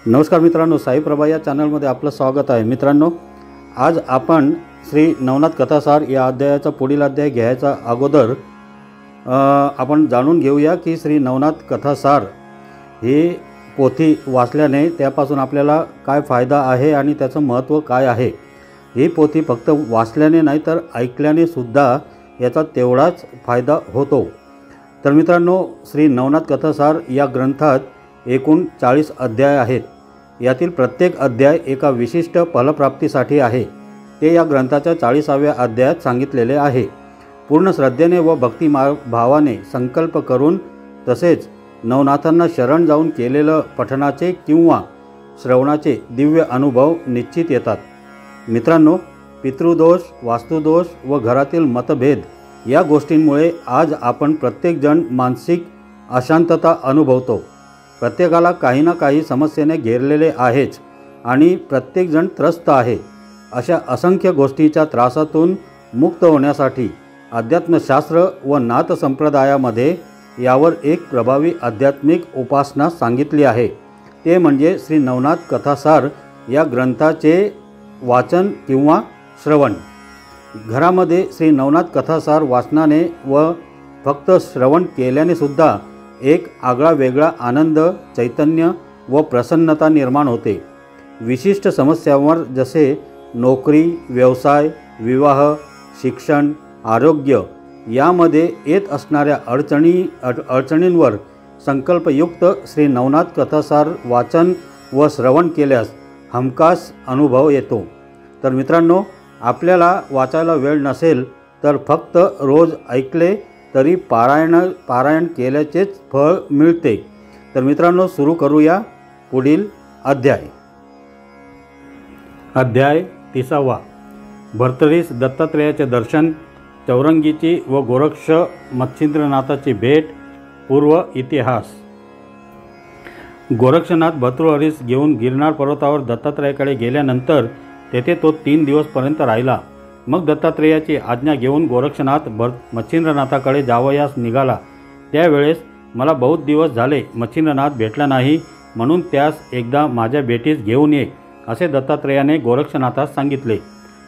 नमस्कार मित्रांनो, साई प्रभा या चॅनलमध्ये आपलं स्वागत आहे। मित्रांनो, आज आपण श्री नवनाथ कथासार या अध्यायाचा पुढील अध्याय घ्यायचा अगोदर आपण जाणून घेऊया की श्री नवनाथ कथासार ही पोथी वाचल्याने त्यापासून आपल्याला काय फायदा आहे आणि त्याचं महत्त्व काय आहे। ही पोथी फक्त वाचल्याने नाही तर ऐकल्याने सुद्धा याचा तेवढाच फायदा होतो। तर मित्रांनो, श्री नवनाथ कथासार या ग्रंथात एकूण 40 अध्याय आहेत। यातील प्रत्येक अध्याय एका विशिष्ट फलप्राप्तीसाठी आहे। ते या ग्रंथाच्या 40व्या अध्यायात सांगितलेले आहे। पूर्ण श्रद्धेने व भक्तिभावाने संकल्प करून तसेच नवनाथांना शरण जाऊन केलेलं पठणाचे किंवा श्रवणाचे दिव्य अनुभव निश्चित येतात। मित्रांनो, पितृदोष, वास्तुदोष व घरातील मतभेद या गोष्टींमुळे आज आपण प्रत्येकजण मानसिक अशांतता अनुभवतो। प्रत्येकाला काही ना काही समस्येने घेरलेले आहेच आणि प्रत्येकजण त्रस्त आहे। अशा असंख्य गोष्टीच्या त्रासातून मुक्त होण्यासाठी अध्यात्मशास्त्र व नाथ संप्रदायामध्ये यावर एक प्रभावी आध्यात्मिक उपासना सांगितली आहे। ते म्हणजे श्री नवनाथ कथासार या ग्रंथाचे वाचन किंवा श्रवण। घरामध्ये श्री नवनाथ कथासार वाचनाने व फक्त श्रवण केल्याने सुद्धा एक आगळा वेगळा आनंद, चैतन्य व प्रसन्नता निर्माण होते। विशिष्ट समस्यांवर जसे नोकरी, व्यवसाय, विवाह, शिक्षण, आरोग्य यामध्ये येत असणाऱ्या अडचणींवर संकल्पयुक्त श्री नवनाथ कथासार वाचन व श्रवण केल्यास हमखास अनुभव येतो। तर मित्रांनो, आपल्याला वाचायला वेळ नसेल तर फक्त रोज ऐकले तरी पारायण केल्याचेच फळ मिळते। तर मित्रांनो, सुरू करूया पुढील अध्याय। अध्याय 30वा। भर्तरीस दत्तात्रेयाचे दर्शन, चौरंगीची व गोरक्ष मच्छिंद्रनाथाची भेट, पूर्व इतिहास। गोरक्षनाथ भर्तृहरीस घेऊन गिरनार पर्वतावर दत्तात्रेयाकडे गेल्यानंतर तेथे तो 3 दिवसपर्यंत राहिला। मग दत्तात्रेयाची आज्ञा घेऊन गोरक्षनाथ मच्छिंद्रनाथाकडे जावयास निघाला। त्यावेळेस मला बहुत दिवस झाले मच्छिंद्रनाथ भेटला नाही, म्हणून त्यास एकदा माझ्या भेटीस घेऊन ये, असे दत्तात्रेयाने गोरक्षनाथास सांगितले।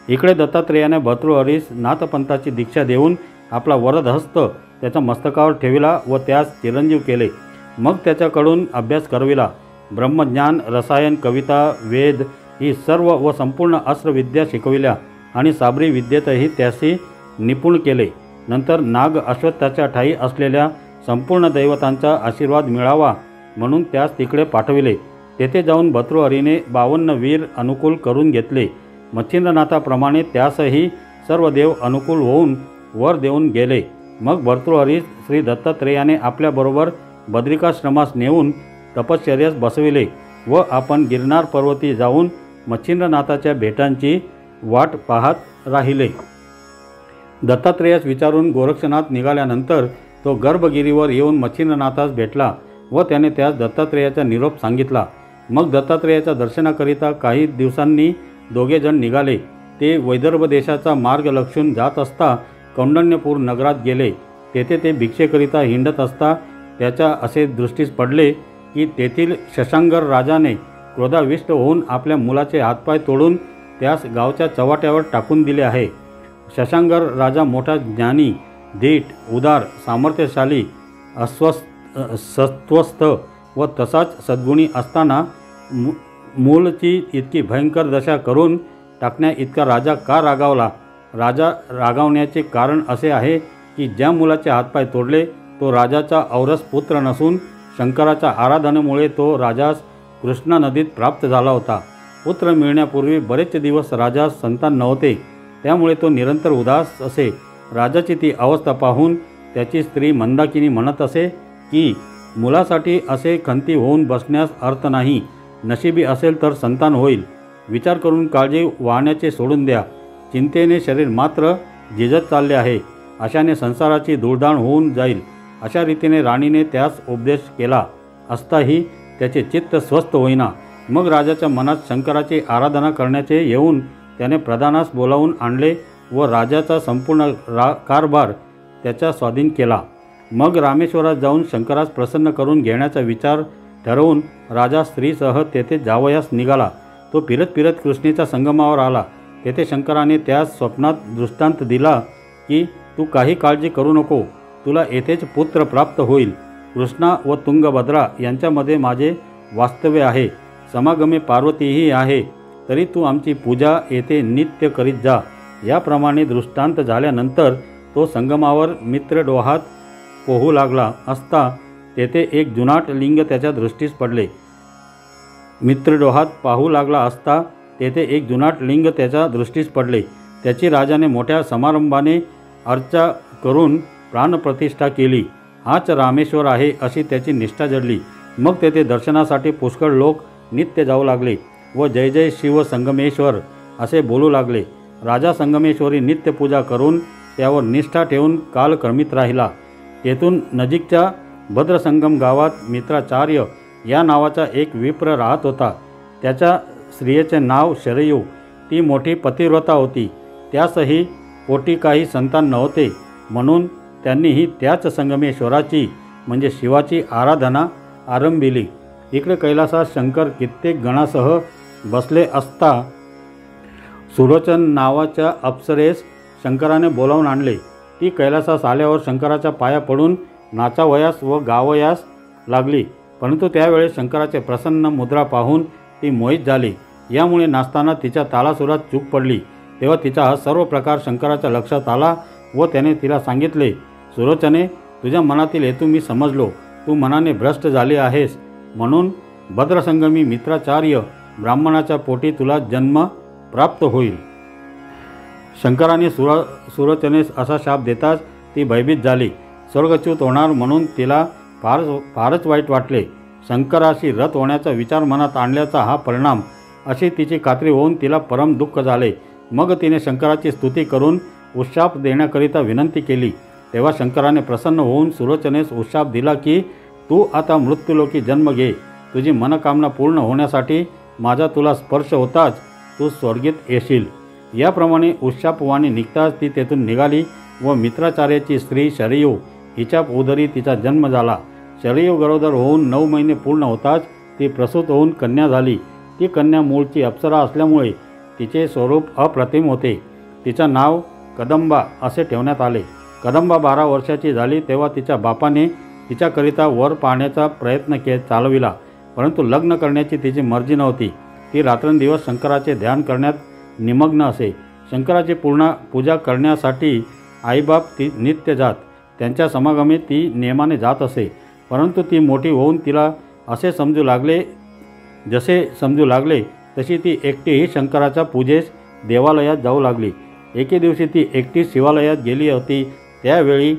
इकडे दत्तात्रेयाने भर्तृहरीस नाथपंथाची दीक्षा देऊन आपला वरद हस्त त्याच्या मस्तकावर ठेविला व त्यास चिरंजीव केले। मग त्याच्याकडून अभ्यास करविला। ब्रह्मज्ञान, रसायन, कविता, वेद ही सर्व व संपूर्ण अस्त्रविद्या शिकविल्या आणि साबरी विद्येतही त्याशी निपुण केले। नंतर नाग अश्वत्थाच्या ठायी असलेल्या संपूर्ण दैवतांचा आशीर्वाद मिळावा म्हणून त्यास तिकडे पाठविले। तेथे जाऊन भर्तृहरीने 52 वीर अनुकूल करून घेतले। मच्छिंद्रनाथाप्रमाणे त्यासही सर्व देव अनुकूल होऊन वर देऊन गेले। मग भर्तृहरीस श्री दत्तात्रेयाने आपल्याबरोबर बद्रिकाश्रमास नेऊन तपश्चर्यास बसविले व आपण गिरनार पर्वती जाऊन मच्छिंद्रनाथाच्या भेटांची वाट पाहत राहिले। दत्तात्रेयास विचारून गोरक्षनाथ निघाल्यानंतर तो गर्भगिरीवर येऊन मच्छिंद्रनाथास भेटला व त्याने त्यास दत्तात्रेयाचा निरोप सांगितला। मग दत्तात्रेयाच्या दर्शनाकरिता काही दिवसांनी दोघे जण निघाले। ते वैदर्भ देशाचा मार्ग लक्षून जात असता कौंडण्यपूर नगरात गेले। तेथे ते भिक्षेकरिता हिंडत असता त्याच्या असे दृष्टीस पडले की तेथील शशांगर राजाने क्रोधाविष्ट होऊन आपल्या मुलाचे हातपाय तोडून त्यास गावच्या चव्हाट्यावर टाकून दिले आहे। शशांगर राजा मोठा ज्ञानी, धीट, उदार, सामर्थ्यशाली, सत्वस्थ व तसाच सद्गुणी असताना मूलची इतकी भयंकर दशा करून टाकण्या इतका राजा का रागावला? राजा रागावण्याचे कारण असे आहे की ज्या मुलाचे हातपाय तोडले तो राजाचा औरस पुत्र नसून शंकराच्या आराधनेमुळे तो राजास कृष्णा नदीत प्राप्त झाला होता। पुत्र मिळण्यापूर्वी बरेच दिवस राजास संतान नव्हते, त्यामुळे तो निरंतर उदास असे। राजाची ती अवस्था पाहून त्याची स्त्री मंदाकिनी म्हणत असे की मुलासाठी असे खंती होऊन बसण्यास अर्थ नाही। नशिबी असेल तर संतान होईल। विचार करून काळजी वाहण्याचे सोडून द्या। चिंतेने शरीर मात्र झिजत चालले आहे। अशाने संसाराची धूळधाण होऊन जाईल। अशा रीतीने राणीने त्यास उपदेश केला असताही त्याचे चित्त स्वस्थ होईना। मग राजाच्या मनात शंकराची आराधना करण्याचे येऊन त्याने प्रधानास बोलावून आणले व राजाचा संपूर्ण कारभार त्याच्या स्वाधीन केला। मग रामेश्वरात जाऊन शंकरास प्रसन्न करून घेण्याचा विचार ठरवून राजा स्त्रीसह तेथे जावयास निघाला. तो फिरत फिरत कृष्णेच्या संगमावर आला. तेथे शंकराने त्यास स्वप्नात दृष्टांत दिला की तू काही काळजी करू नको, तुला येथेच पुत्र प्राप्त होईल. कृष्णा व तुंगभद्रा यांच्यामध्ये माझे वास्तव्य आहे. समागमे पार्वतीही आहे. तरी तू आमची पूजा येथे नित्य करीत जा. याप्रमाणे दृष्टांत झाल्यानंतर तो संगमावर मित्रडोहात पोहू लागला असता तेथे एक जुनाट लिंग त्याच्या दृष्टीस पडले. मित्रडोहात पाहू लागला असता तेथे एक जुनाट लिंग त्याच्या दृष्टीस पडले. त्याची राजाने मोठ्या समारंभाने अर्चा करून प्राणप्रतिष्ठा केली. हाच रामेश्वर आहे अशी त्याची निष्ठा जडली. मग तेथे दर्शनासाठी पुष्कळ लोक नित्य जाऊ लागले व जय जय शिव संगमेश्वर असे बोलू लागले. राजा संगमेश्वरी नित्य पूजा करून त्यावर निष्ठा ठेवून कालक्रमित राहिला. तेथून नजीकच्या भद्रसंगम गावात मित्राचार्य या नावाचा एक विप्र राहत होता. त्याच्या स्त्रियेचे नाव शरयू. ती मोठी पतिव्रता होती. त्यासही पोटी काही संतान नव्हते, म्हणून त्यांनीही त्याच संगमेश्वराची म्हणजे शिवाची आराधना आरंभिली. इकडे कैलासात शंकर कित्येक गणासह बसले असता सुलोचन नावाच्या अप्सरेस शंकराने बोलावून आणले. ती कैलासास आल्यावर शंकराच्या पाया पडून नाचावयास व गावयास लागली. परंतु त्यावेळेस शंकराचे प्रसन्न मुद्रा पाहून ती मोहित झाली. यामुळे नाचताना तिच्या तालासुरात चूक पडली. तेव्हा तिचा हा सर्व प्रकार शंकराच्या लक्षात आला व त्याने तिला सांगितले, सुलोचने, तुझ्या मनातील हेतू मी समजलो. तू मनाने भ्रष्ट झाली आहेस, म्हणून भद्रसंगमी मित्राचार्य ब्राह्मणाच्या पोटी तुला जन्म प्राप्त होईल. शंकराने सुलोचनेस असा शाप देताच ती भयभीत झाली. स्वर्गच्युत होणार म्हणून तिला फारच वाईट वाटले. शंकराशी रत होण्याचा विचार मनात आणल्याचा हा परिणाम अशी तिची खात्री होऊन तिला परम दुःख झाले. मग तिने शंकराची स्तुती करून उशाप देण्याकरिता विनंती केली. तेव्हा शंकराने प्रसन्न होऊन सुलोचनेस उशाप दिला की तू आता मृत्यूलोकी जन्म घे. तुझी मनकामना पूर्ण होण्यासाठी माझा तुला स्पर्श होताच तू स्वर्गीत येशील. याप्रमाणे उशापवाणी निघताच ती तेथून निघाली व मित्राचार्याची स्त्री शरयू हिच्या उदरी तिचा जन्म झाला. शरयू गरोदर होऊन 9 महिने पूर्ण होताच ती प्रसूत होऊन कन्या झाली. ती कन्या मूळची अप्सरा असल्यामुळे तिचे स्वरूप अप्रतिम होते. तिचं नाव कदंबा असे ठेवण्यात आले. कदंबा 12 वर्षाची झाली तेव्हा तिच्या बापाने तिच्याकरिता वर पाहण्याचा प्रयत्न चालविला, परंतु लग्न करण्याची तिची मर्जी नव्हती. ती रात्रंदिवस शंकराचे ध्यान करण्यात निमग्न असे. शंकराची पूर्ण पूजा करण्यासाठी आईबाप ती नित्य जात. त्यांच्या समागमे ती नियमाने जात असे. परंतु ती मोठी होऊन तिला जसे समजू लागले तशी ती एकटीही शंकराच्या पूजेस देवालयात जाऊ लागली. एके दिवशी ती एकटी शिवालयात गेली होती. त्यावेळी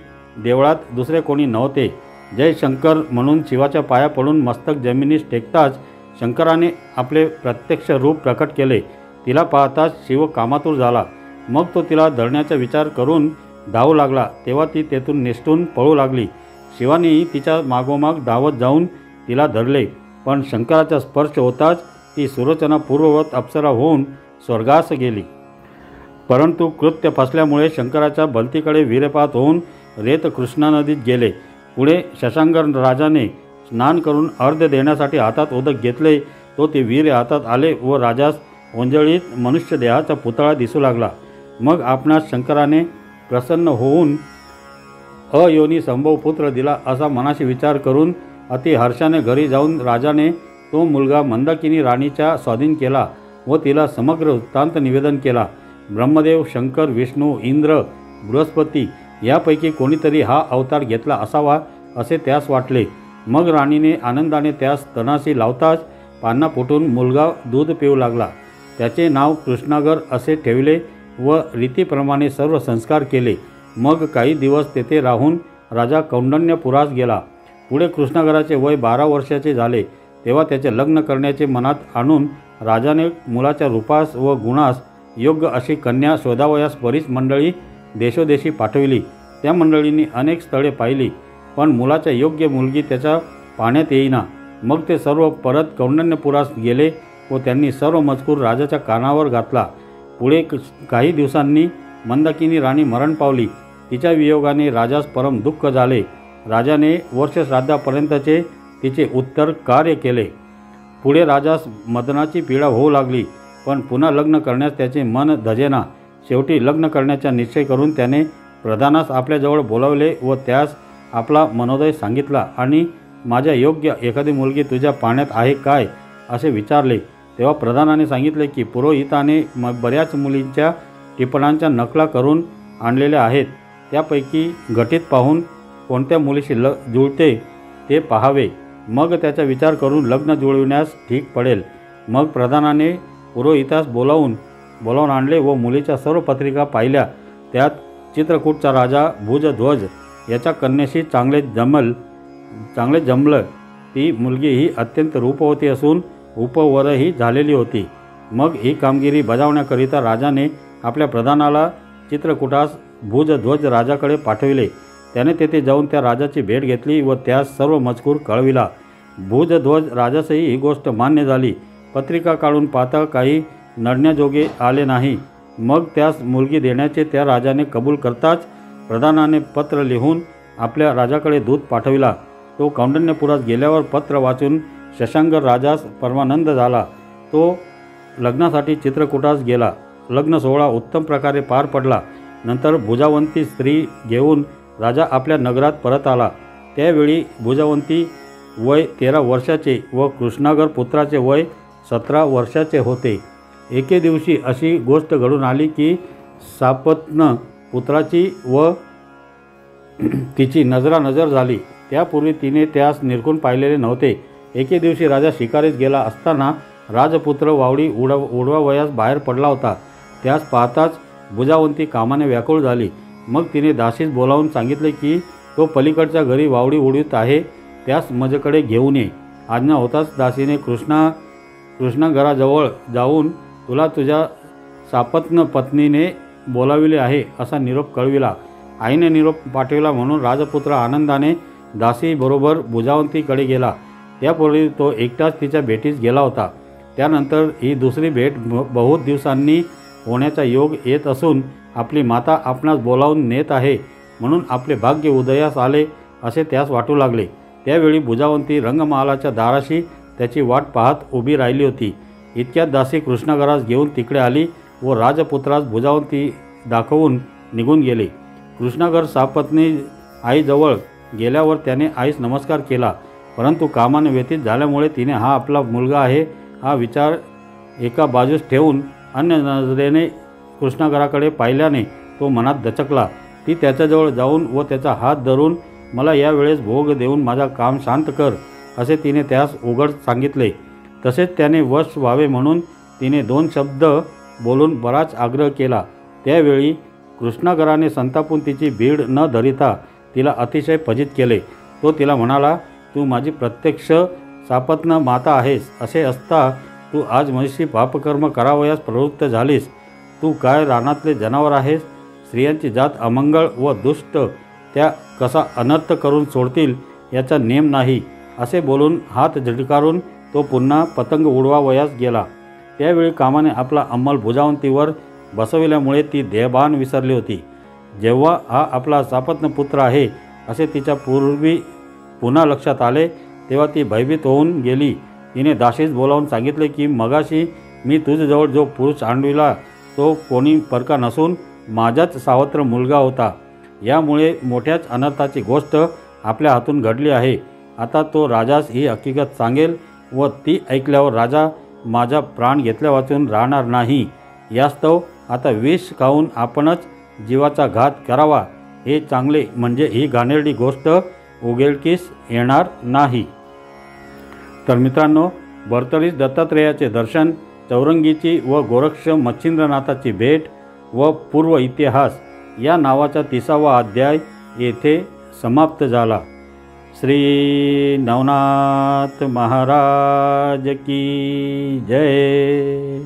देवळात दुसरे कोणी नव्हते. जय शंकर म्हणून शिवाच्या पाया पडून मस्तक जमिनीस टेकताच शंकराने आपले प्रत्यक्ष रूप प्रकट केले. तिला पाहताच शिव कामातूर झाला. मग तो तिला धरण्याचा विचार करून धावू लागला. तेव्हा ती तेथून निसटून पळू लागली. शिवानेही तिच्या मागोमाग धावत जाऊन तिला धरले, पण शंकराचा स्पर्श होताच ती सुलोचना पूर्ववत अप्सरा होऊन स्वर्गास गेली. परंतु कृत्य फसल्यामुळे शंकराच्या भलतीकडे वीरपात होऊन रेत कृष्णा नदीत गेले. पुढे शशांक राजाने स्नान करून अर्घ्य देण्यासाठी हातात उदक घेतले. तो ते वीर हातात आले व राजास ओंजळीत मनुष्यदेहाचा पुतळा दिसू लागला. मग आपणास शंकराने प्रसन्न होऊन अयोनी संभव पुत्र दिला असा मनाशी विचार करून अति हर्षाने घरी जाऊन राजाने तो मुलगा मंदाकिनी राणीच्या स्वाधीन केला व तिला समग्र वृत्तांत निवेदन केला. ब्रह्मदेव, शंकर, विष्णू, इंद्र, बृहस्पती यापैकी कोणीतरी हा अवतार घेतला असावा असे त्यास वाटले. मग राणीने आनंदाने त्यास स्तनाशी लावताच पान्हा फुटून मुलगा दूध पिऊ लागला. त्याचे नाव कृष्णागर असे ठेवले व रीतीप्रमाणे सर्व संस्कार केले. मग काही दिवस तेथे राहून राजा कौंडण्यपुरास गेला. पुढे कृष्णागराचे वय 12 वर्षाचे झाले तेव्हा त्याचे लग्न करण्याचे मनात आणून राजाने मुलाच्या रूपास व गुणास योग्य अशी कन्या शोधावयास बरीच मंडळी देशोदेशी पाठविली. त्या मंडळींनी अनेक स्थळे पाहिली, पण मुलाच्या योग्य मुलगी त्याच्या पाहण्यात येईना. मग ते सर्व परत कौंडण्यपुरास गेले व त्यांनी सर्व मजकूर राजाच्या कानावर घातला. पुढे काही दिवसांनी मंदाकिनी राणी मरण पावली. तिच्या वियोगाने राजास परम दुःख झाले. राजाने वर्षश्राद्धापर्यंतचे तिचे उत्तर कार्य केले। पुढे राजास मदनाची पीडा होऊ लागली, पण पुन्हा लग्न करण्यास त्याचे मन धजेना। शेवटी लग्न करण्याचा निश्चय करून त्याने प्रधानास आपल्याजवळ बोलावले व त्यास आपला मनोदय सांगितला आणि माझ्या योग्य एखादी मुलगी तुझ्या पाण्यात आहे काय असे विचारले। तेव्हा प्रधानाने सांगितले की पुरोहिताने बऱ्याच मुलींच्या टिपणांच्या नकला करून आणलेल्या आहेत, त्यापैकी घटित पाहून कोणत्या मुलीशी जुळते ते पाहावे, मग त्याचा विचार करून लग्न जुळविण्यास ठीक पडेल। मग प्रधानाने पुरोहितास बोलावून आणले व मुलीच्या सर्व पत्रिका पाहिल्या। त्यात चित्रकूटचा राजा भुजध्वज याच्या कन्याशी चांगले जमलं। ती मुलगी ही अत्यंत रूपवती असून उपवरही झालेली होती। मग ही कामगिरी बजावण्याकरिता राजाने आपल्या प्रधानाला चित्रकूटास भुजध्वज राजाकडे पाठविले। त्याने तेथे जाऊन त्या राजाची भेट घेतली व त्यास सर्व मजकूर कळविला। भुजध्वज राजासही ही गोष्ट मान्य झाली। पत्रिका काढून पाहता काही नडण्याजोगे आले नाही। मग त्यास मुलगी देण्याचे त्या राजाने कबूल करताच प्रधानाने पत्र लिहून आपल्या राजाकडे दूत पाठविला। तो कौंडण्यपुरात गेल्यावर पत्र वाचून शशांकर राजास परमानंद झाला। तो लग्नासाठी चित्रकूटास गेला। लग्न सोहळा उत्तम प्रकारे पार पडला। नंतर भुजावंती स्त्री घेऊन राजा आपल्या नगरात परत आला। त्यावेळी भुजावंती वय 13 वर्षाचे व कृष्णागर पुत्राचे वय 17 वर्षाचे होते। एके दिवशी अशी गोष्ट घडून आली की सापत्न पुत्राची व तिची नजरानजर झाली। त्यापूर्वी तिने त्यास निरखून पाहिलेले नव्हते। एके दिवशी राजा शिकारीस गेला असताना राजपुत्र वावडी उडवावयास बाहेर पडला होता। त्यास पाहताच भुजावंती कामाने व्याकुळ झाली। मग तिने दासीस बोलावून सांगितले की तो पलीकडच्या घरी वावडी उडवीत आहे, त्यास माझ्याकडे घेऊन ये। आज्ञा होताच दासीने कृष्णागराजवळ जाऊन तुला तुझ्या सापत्न पत्नीने बोलाविले आहे असा निरोप कळविला। आईने निरोप पाठविला म्हणून राजपुत्र आनंदाने दासीबरोबर भुजावंतीकडे गेला। त्यापूर्वी तो एकटाच तिच्या भेटीस गेला होता। त्यानंतर ही दुसरी भेट बहुत दिवसांनी होण्याचा योग येत असून आपली माता आपणास बोलावून नेत आहे म्हणून आपले भाग्य उदयास आले असे त्यास वाटू लागले। त्यावेळी भुजावंती रंगमहालाच्या दाराशी त्याची वाट पाहत उभी राहिली होती। इतक्यात दासी कृष्णागरास घेऊन तिकडे आली व राजपुत्रास भुजावंती दाखवून निघून गेले। कृष्णागर सापत्नी आईजवळ गेल्यावर त्याने आईस नमस्कार केला, परंतु कामाने व्यतीत झाल्यामुळे तिने हा आपला मुलगा आहे हा विचार एका बाजूस ठेवून अन्य नजरेने कृष्णागराकडे पाहिल्याने तो मनात दचकला। ती त्याच्याजवळ जाऊन व त्याचा हात धरून मला यावेळेस भोग देऊन माझा काम शांत कर असे तिने त्यास उघड सांगितले। तसेच त्याने वश व्हावे म्हणून तिने 2 शब्द बोलून बराच आग्रह केला। त्यावेळी कृष्णागराने संतापून तिची भीड न धरिता तिला अतिशय फजित केले। तो तिला म्हणाला, तू माझी प्रत्यक्ष सापत्न माता आहेस, असे असता तू आज माझ्याशी पापकर्म करावयास प्रवृत्त झालीस। तू काय रानातले जनावर आहेस? स्त्रियांची जात अमंगळ व दुष्ट त्या कसा अनर्थ करून सोडतील याचा नेम नाही असे बोलून हात झटकारून तो पुन्हा पतंग उडवावयास गेला। त्यावेळी कामाने आपला अंमल भुजावंतीवर बसविल्यामुळे ती देहभान विसरली होती। जेव्हा हा आपला सापत्न पुत्र आहे असे तिच्या पूर्वी पुन्हा लक्षात आले तेव्हा ती भयभीत होऊन गेली। तिने दासीस बोलावून सांगितले की मगाशी मी तुझ्याजवळ जो पुरुष आणविला तो कोणी परका नसून माझाच सावत्र मुलगा होता। यामुळे मोठ्याच अनर्थाची गोष्ट आपल्या हातून घडली आहे। आता तो राजास ही हकीकत सांगेल व ती ऐकल्यावर राजा माझा प्राण घेतल्या वाचून राहणार नाही। यास्तव आता विष खाऊन आपणच जीवाचा घात करावा हे चांगले, म्हणजे ही घाणेरडी गोष्ट उघडकीस येणार नाही। तर मित्रांनो, भर्तरीस दत्तात्रेयाचे दर्शन, चौरंगीची व गोरक्ष मच्छिंद्रनाथाची भेट व पूर्व इतिहास या नावाचा 30वा अध्याय येथे समाप्त झाला। श्री नवनाथ महाराज की जय।